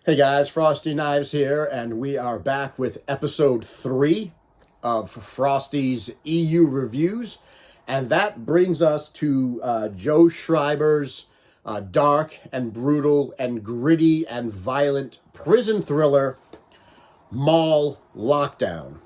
Hey guys, Frosty Knives here, and we are back with episode 3 of Frosty's EU reviews, and that brings us to Joe Schreiber's dark and brutal and gritty and violent prison thriller, Maul Lockdown.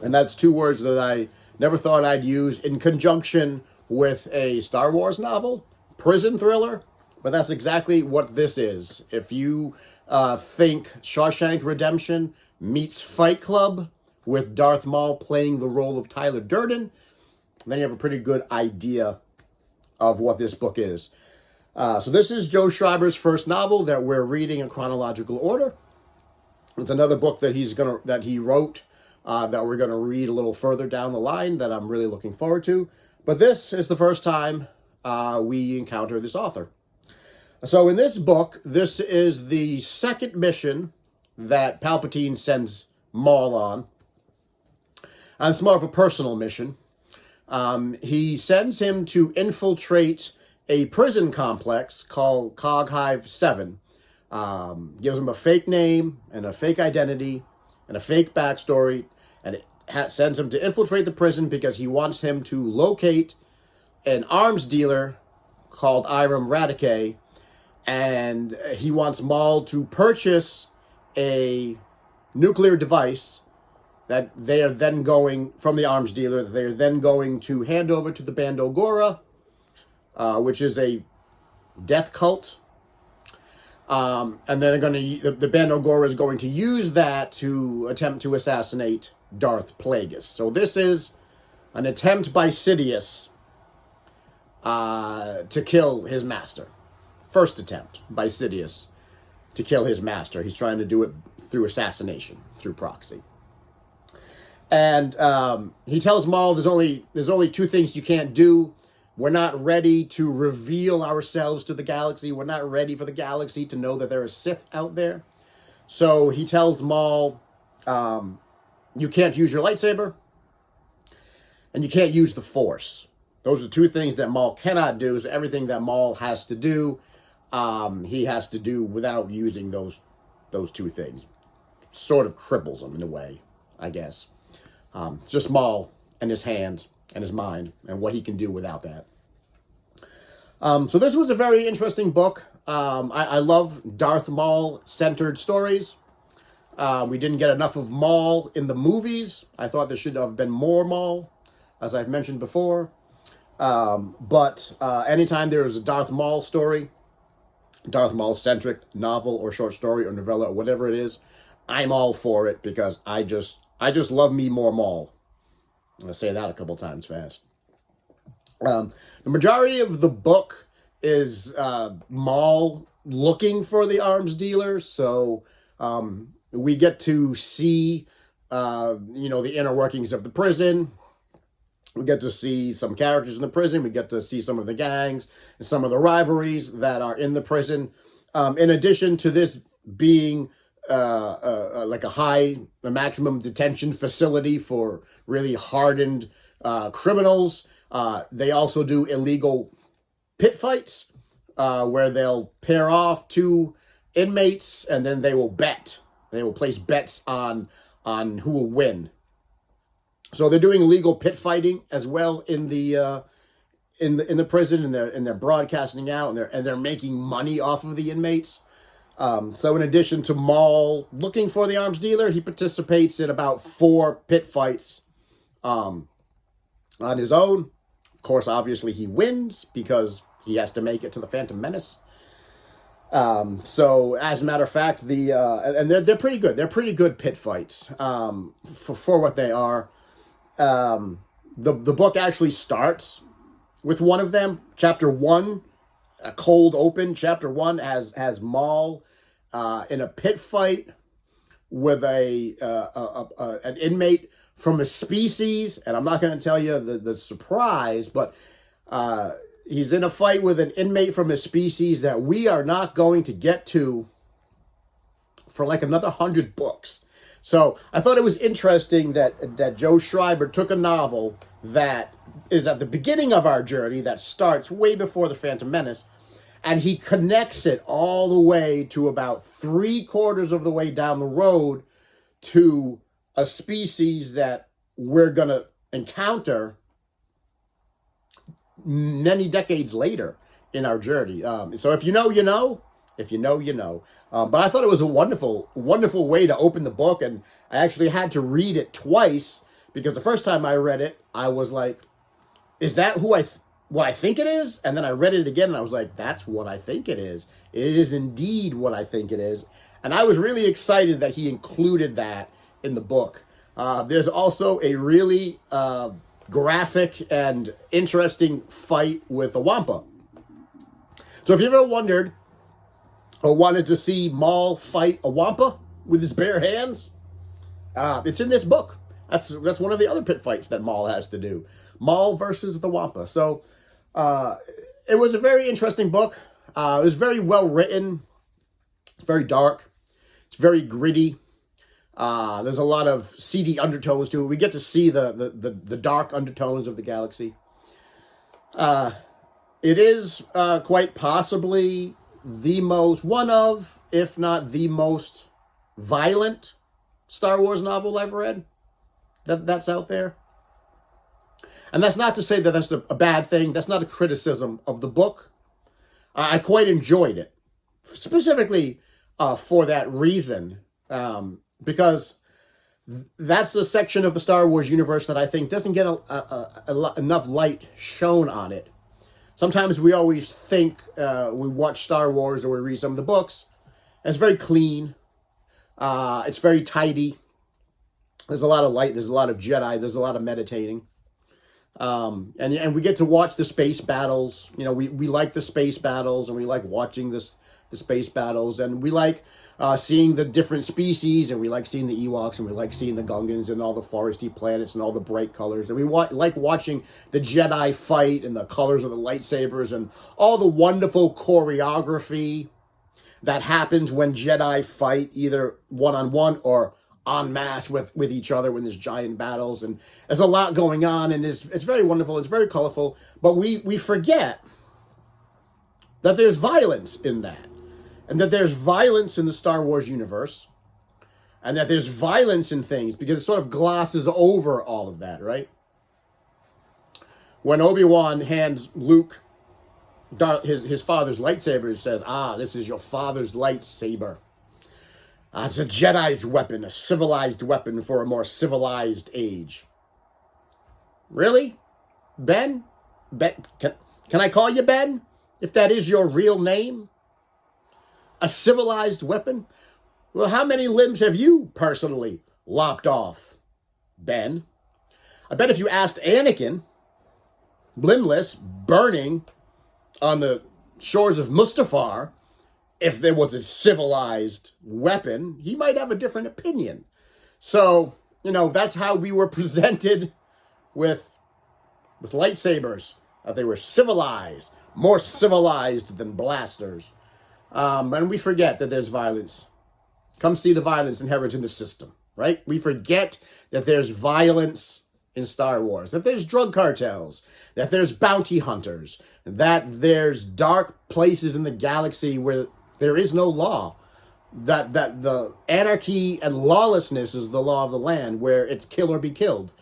And that's two words that I never thought I'd use in conjunction with a Star Wars novel, prison thriller. But that's exactly what this is. If you think Shawshank Redemption meets Fight Club with Darth Maul playing the role of Tyler Durden, then you have a pretty good idea of what this book is. So this is Joe Schreiber's first novel that we're reading in chronological order. It's another book that he wrote that we're gonna read a little further down the line that I'm really looking forward to. But this is the first time we encounter this author. So in this book, this is the second mission that Palpatine sends Maul on. And it's more of a personal mission. He sends him to infiltrate a prison complex called Cog Hive 7. Gives him a fake name and a fake identity and a fake backstory. And it sends him to infiltrate the prison because he wants him to locate an arms dealer called Iram Radike. And he wants Maul to purchase a nuclear device that they are then going, from the arms dealer, that they are then going to hand over to the Bando Gora, which is a death cult. And then the Bando Gora is going to use that to attempt to assassinate Darth Plagueis. So this is an attempt by Sidious to kill his master. First attempt by Sidious to kill his master. He's trying to do it through assassination, through proxy. And he tells Maul there's only two things you can't do. We're not ready to reveal ourselves to the galaxy. We're not ready for the galaxy to know that there are Sith out there. So he tells Maul, you can't use your lightsaber, and you can't use the Force. Those are two things that Maul cannot do. So everything that Maul has to do, he has to do without using those two things. Sort of cripples him in a way, I guess. It's just Maul and his hands and his mind and what he can do without that. So this was a very interesting book. I love Darth Maul-centered stories. We didn't get enough of Maul in the movies. I thought there should have been more Maul, as I've mentioned before. But anytime there is a Darth Maul story, Darth Maul-centric novel or short story or novella or whatever it is, I'm all for it because I just love me more Maul. I'm going to say that a couple times fast. The majority of the book is Maul looking for the arms dealer, so we get to see the inner workings of the prison. We get to see some characters in the prison. We get to see some of the gangs and some of the rivalries that are in the prison. In addition to this being like a maximum detention facility for really hardened criminals, they also do illegal pit fights where they'll pair off two inmates and then they will bet. They will place bets on who will win. So they're doing illegal pit fighting as well in the prison, and they're broadcasting out, and they're making money off of the inmates. So in addition to Maul looking for the arms dealer, he participates in about 4 pit fights on his own. Of course, obviously he wins because he has to make it to the Phantom Menace. So as a matter of fact, and they're pretty good. They're pretty good pit fights for what they are. The book actually starts with one of them. Chapter 1, a cold open. Chapter 1 has Maul in a pit fight with an inmate from a species, and I'm not going to tell you the surprise, but he's in a fight with an inmate from a species that we are not going to get to for like another 100 books. So I thought it was interesting that Joe Schreiber took a novel that is at the beginning of our journey, that starts way before the Phantom Menace, And he connects it all the way to about 3/4 of the way down the road to a species that we're going to encounter many decades later in our journey. So if you know, you know. If you know, you know. But I thought it was a wonderful, wonderful way to open the book, and I actually had to read it twice because the first time I read it, I was like, "Is that what I think it is?" And then I read it again, and I was like, "That's what I think it is. It is indeed what I think it is." And I was really excited that he included that in the book. There's also a really graphic and interesting fight with a Wampa. So if you ever wondered or wanted to see Maul fight a Wampa with his bare hands, it's in this book. That's one of the other pit fights that Maul has to do. Maul versus the Wampa. So it was a very interesting book. It was very well written. It's very dark. It's very gritty. There's a lot of seedy undertones to it. We get to see the dark undertones of the galaxy. It is quite possibly one of, if not the most violent Star Wars novel I've read that's out there. And that's not to say that that's a bad thing. That's not a criticism of the book. I quite enjoyed it, specifically for that reason, because that's the section of the Star Wars universe that I think doesn't get enough light shown on it. Sometimes we always think we watch Star Wars or we read some of the books, and it's very clean. It's very tidy. There's a lot of light. There's a lot of Jedi. There's a lot of meditating. And we get to watch the space battles. You know, we like the space battles, and we like watching the space battles, and we like seeing the different species, and we like seeing the Ewoks, and we like seeing the Gungans and all the foresty planets and all the bright colors, and we like watching the Jedi fight and the colors of the lightsabers and all the wonderful choreography that happens when Jedi fight, either one-on-one or en masse with each other when there's giant battles. And there's a lot going on, and it's very wonderful, it's very colorful, but we forget that there's violence in that, and that there's violence in the Star Wars universe, and that there's violence in things, because it sort of glosses over all of that, right? When Obi-Wan hands Luke his father's lightsaber, and says, "This is your father's lightsaber. It's a Jedi's weapon, a civilized weapon for a more civilized age." Really? Ben? Can I call you Ben? If that is your real name? A civilized weapon? Well, how many limbs have you personally lopped off, Ben? I bet if you asked Anakin, limbless, burning on the shores of Mustafar, if there was a civilized weapon, he might have a different opinion. So, that's how we were presented with lightsabers. They were civilized, more civilized than blasters. And we forget that there's violence. Come see the violence inherent in the system, right? We forget that there's violence in Star Wars, that there's drug cartels, that there's bounty hunters, that there's dark places in the galaxy where there is no law, that the anarchy and lawlessness is the law of the land, where it's kill or be killed.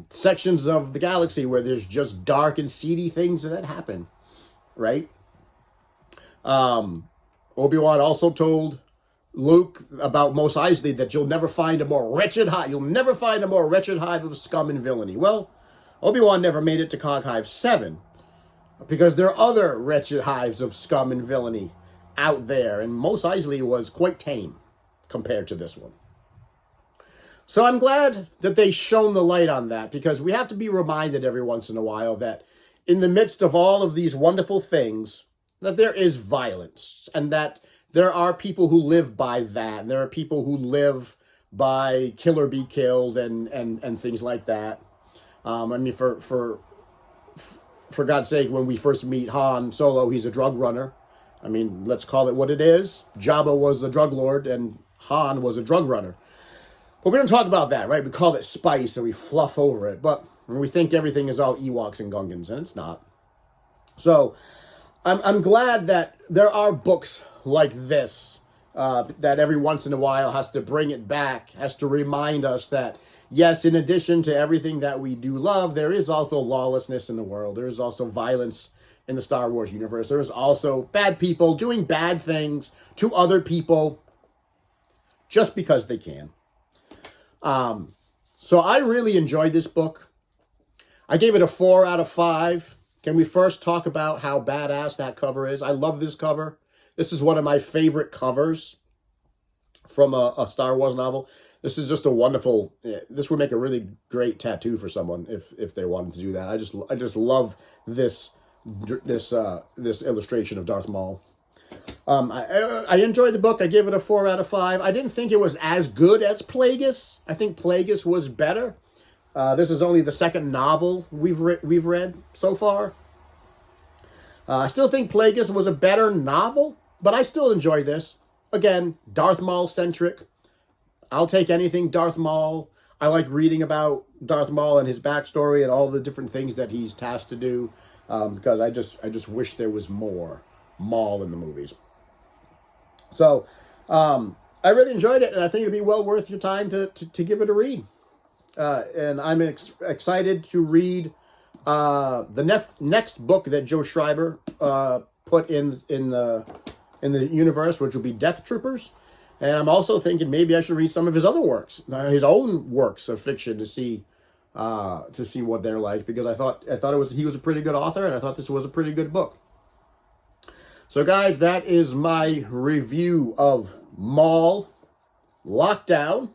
Sections of the galaxy where there's just dark and seedy things that happen, right? Obi-Wan also told Luke about Mos Eisley that you'll never find a more wretched hive of scum and villainy. Well, Obi-Wan never made it to Cog Hive 7 because there are other wretched hives of scum and villainy out there, and Mos Eisley was quite tame compared to this one. So I'm glad that they shone the light on that, because we have to be reminded every once in a while that in the midst of all of these wonderful things, that there is violence, and that there are people who live by that, and there are people who live by kill or be killed and things like that. For God's sake, when we first meet Han Solo, he's a drug runner. Let's call it what it is. Jabba was a drug lord, and Han was a drug runner. But we don't talk about that, right? We call it spice, and we fluff over it. But we think everything is all Ewoks and Gungans, and it's not. So, I'm glad that there are books like this that every once in a while has to bring it back, has to remind us that, yes, in addition to everything that we do love, there is also lawlessness in the world. There is also violence in the Star Wars universe. There is also bad people doing bad things to other people just because they can. So I really enjoyed this book. I gave it a 4 out of 5. Can we first talk about how badass that cover is? I love this cover. This is one of my favorite covers from a Star Wars novel. This is just a wonderful. This would make a really great tattoo for someone if they wanted to do that. I just love this illustration of Darth Maul. I enjoyed the book. I gave it a 4 out of 5. I didn't think it was as good as Plagueis. I think Plagueis was better. This is only the second novel we've read so far. I still think Plagueis was a better novel, but I still enjoy this. Again, Darth Maul centric. I'll take anything Darth Maul. I like reading about Darth Maul and his backstory and all the different things that he's tasked to do, because I just wish there was more Maul in the movies. So I really enjoyed it, and I think it'd be well worth your time to give it a read. And I'm excited to read the next book that Joe Schreiber put in the universe, which will be Death Troopers. And I'm also thinking maybe I should read some of his other works, his own works of fiction, to see what they're like, because I thought he was a pretty good author, and I thought this was a pretty good book. So guys, that is my review of Maul Lockdown.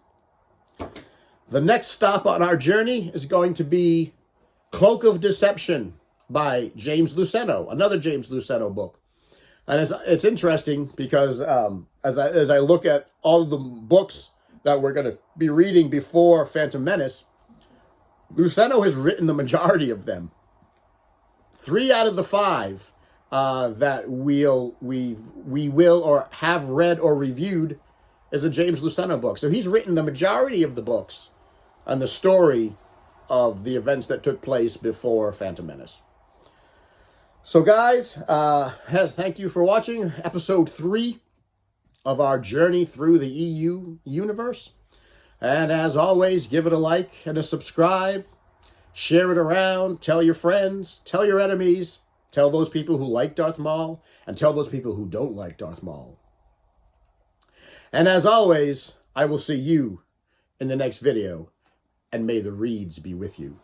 The next stop on our journey is going to be Cloak of Deception by James Luceno, another James Luceno book. And it's interesting because as I look at all of the books that we're going to be reading before Phantom Menace, Luceno has written the majority of them. 3 out of the 5 that we will or have read or reviewed is a James Luceno book. So he's written the majority of the books and the story of the events that took place before Phantom Menace. So guys, thank you for watching episode 3 of our journey through the EU universe. And as always, give it a like and a subscribe. Share it around. Tell your friends. Tell your enemies. Tell those people who like Darth Maul. And tell those people who don't like Darth Maul. And as always, I will see you in the next video. And may the reeds be with you.